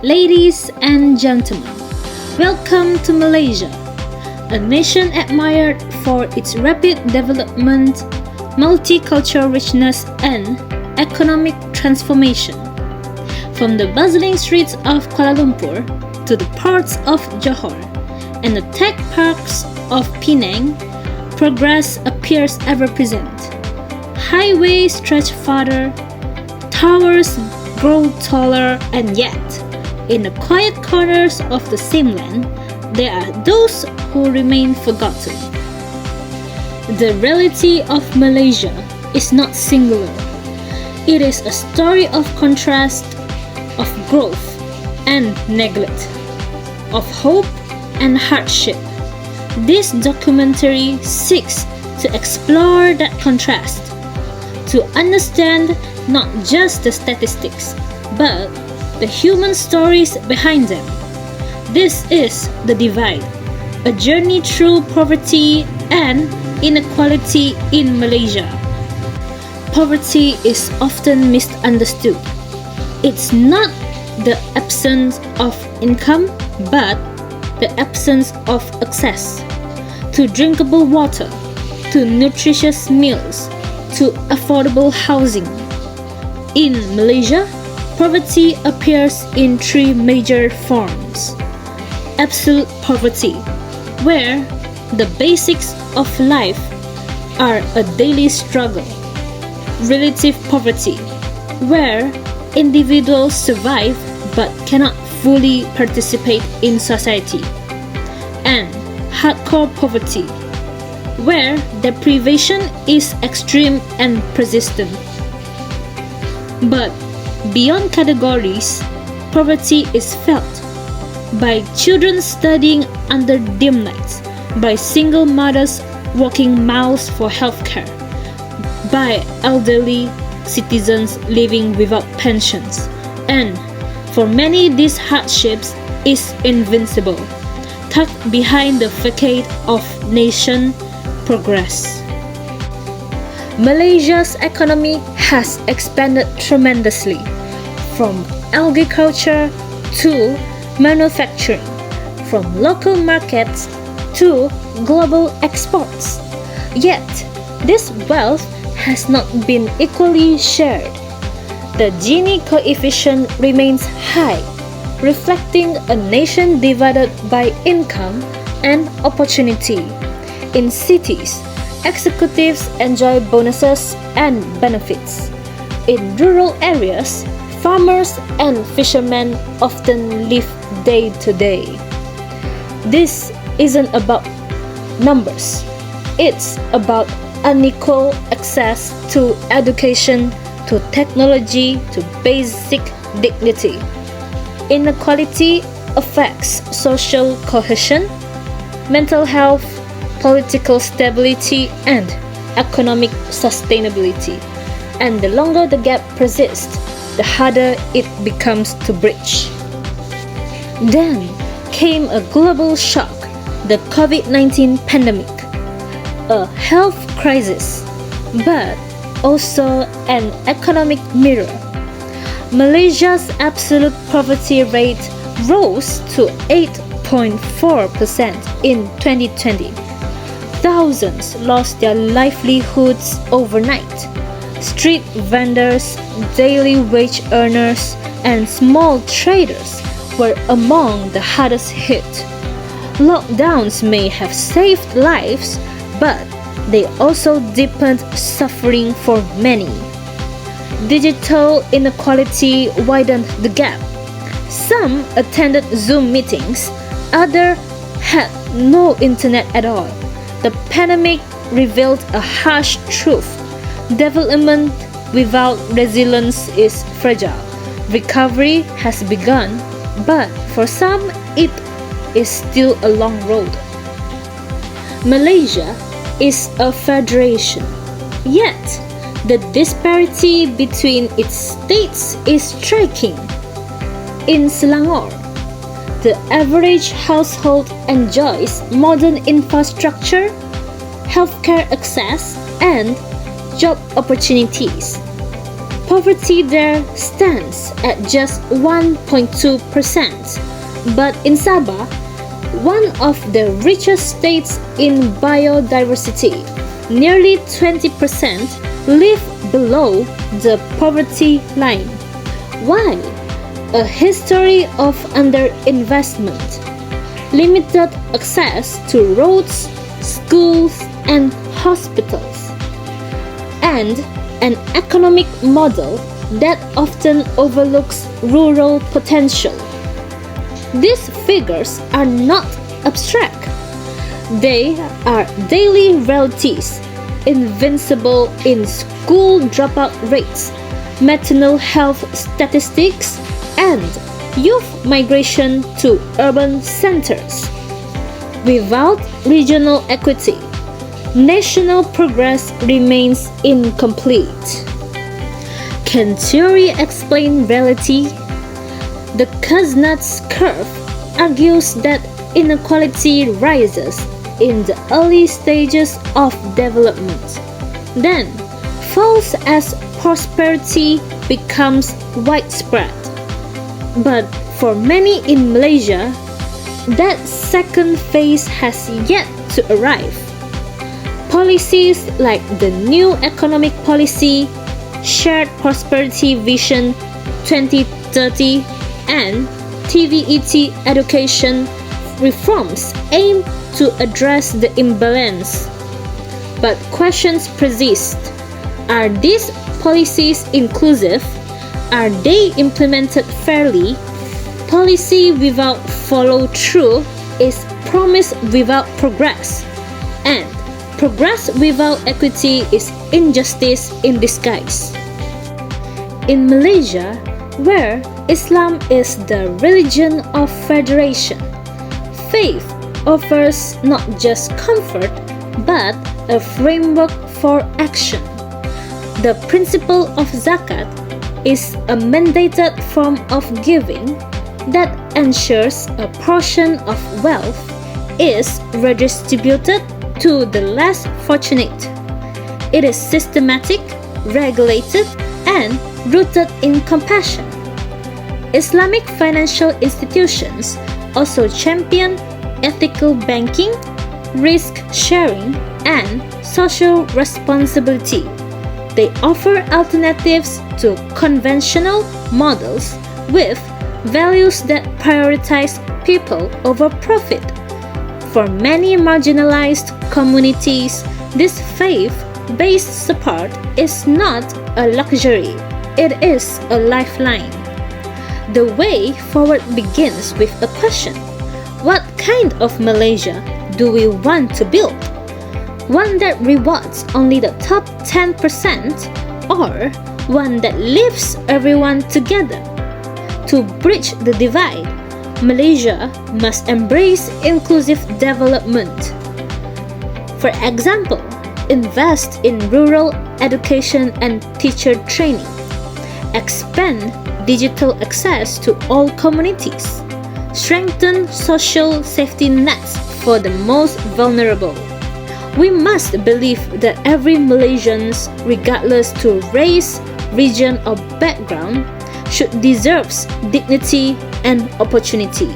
Ladies and gentlemen, welcome to Malaysia, a nation admired for its rapid development, multicultural richness, and economic transformation. From the bustling streets of Kuala Lumpur to the ports of Johor and the tech parks of Penang, progress appears ever present. Highways stretch farther, towers grow taller, and yet, in the quiet corners of the same land, there are those who remain forgotten. The reality of Malaysia is not singular. It is a story of contrast, of growth and neglect, of hope and hardship. This documentary seeks to explore that contrast, to understand not just the statistics, but the human stories behind them. This is The Divide, a journey through poverty and inequality in Malaysia. Poverty is often misunderstood. It's not the absence of income, but the absence of access to drinkable water, to nutritious meals, to affordable housing. In Malaysia, poverty appears in three major forms. Absolute poverty, where the basics of life are a daily struggle. Relative poverty, where individuals survive but cannot fully participate in society. And hardcore poverty, where deprivation is extreme and persistent. But beyond categories, poverty is felt by children studying under dim lights, by single mothers walking miles for healthcare, by elderly citizens living without pensions, and for many these hardships is invincible, tucked behind the facade of nation progress. Malaysia's economy has expanded tremendously, from agriculture to manufacturing, from local markets to global exports. Yet, this wealth has not been equally shared. The Gini coefficient remains high, reflecting a nation divided by income and opportunity. In cities, executives enjoy bonuses and benefits. In rural areas, farmers and fishermen often live day to day. This isn't about numbers. It's about unequal access to education, to technology, to basic dignity. Inequality affects social cohesion, mental health, political stability, and economic sustainability. And the longer the gap persists, the harder it becomes to bridge. Then came a global shock, the COVID-19 pandemic, a health crisis, but also an economic mirror. Malaysia's absolute poverty rate rose to 8.4% in 2020. Thousands lost their livelihoods overnight. Street vendors, daily wage earners, and small traders were among the hardest hit. Lockdowns may have saved lives, but they also deepened suffering for many. Digital inequality widened the gap. Some attended Zoom meetings, others had no internet at all. The pandemic revealed a harsh truth. Development without resilience is fragile. Recovery has begun, but for some, it is still a long road. Malaysia is a federation, yet the disparity between its states is striking. In Selangor, the average household enjoys modern infrastructure, healthcare access, and job opportunities. poverty there stands at just 1.2%. But in Sabah, one of the richest states in biodiversity, nearly 20% live below the poverty line. Why? A history of underinvestment, limited access to roads, schools, and hospitals, and an economic model that often overlooks rural potential. These figures are not abstract. They are daily realities, invincible in school dropout rates, maternal health statistics, and youth migration to urban centers. Without regional equity, national progress remains incomplete. Can theory explain reality? The Kuznets curve argues that inequality rises in the early stages of development, then falls as prosperity becomes widespread. But for many in Malaysia, that second phase has yet to arrive. Policies like the new economic policy, Shared Prosperity Vision 2030, and TVET education reforms aim to address the imbalance. But questions persist. Are these policies inclusive? Are they implemented fairly? Policy without follow-through is promise without progress, and progress without equity is injustice in disguise. In Malaysia, where Islam is the religion of federation, faith offers not just comfort but a framework for action. The principle of zakat is a mandated form of giving that ensures a portion of wealth is redistributed to the less fortunate. It is systematic, regulated, and rooted in compassion. Islamic financial institutions also champion ethical banking, risk sharing, and social responsibility. They offer alternatives to conventional models with values that prioritize people over profit. For many marginalized communities, this faith-based support is not a luxury, it is a lifeline. The way forward begins with a question: what kind of Malaysia do we want to build? One that rewards only the top 10%, or one that lifts everyone together? To bridge the divide, Malaysia must embrace inclusive development. For example, invest in rural education and teacher training, expand digital access to all communities, strengthen social safety nets for the most vulnerable. We must believe that every Malaysian, regardless to race, region, or background, should deserves dignity and opportunity.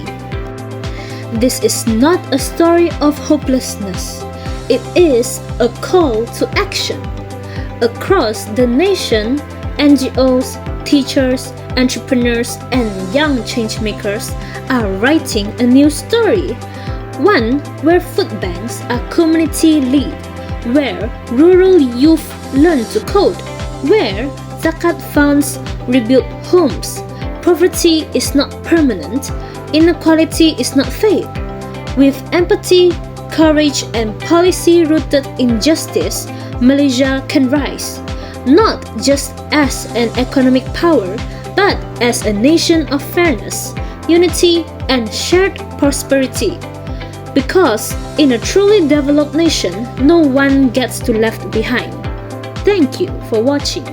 This is not a story of hopelessness. It is a call to action. Across the nation, NGOs, teachers, entrepreneurs, and young changemakers are writing a new story. One where food banks are community-led, where rural youth learn to code, where zakat funds rebuild homes. Poverty is not permanent, inequality is not fake. With empathy, courage, and policy-rooted injustice, Malaysia can rise, not just as an economic power, but as a nation of fairness, unity, and shared prosperity. Because in a truly developed nation, no one gets to left behind. Thank you for watching.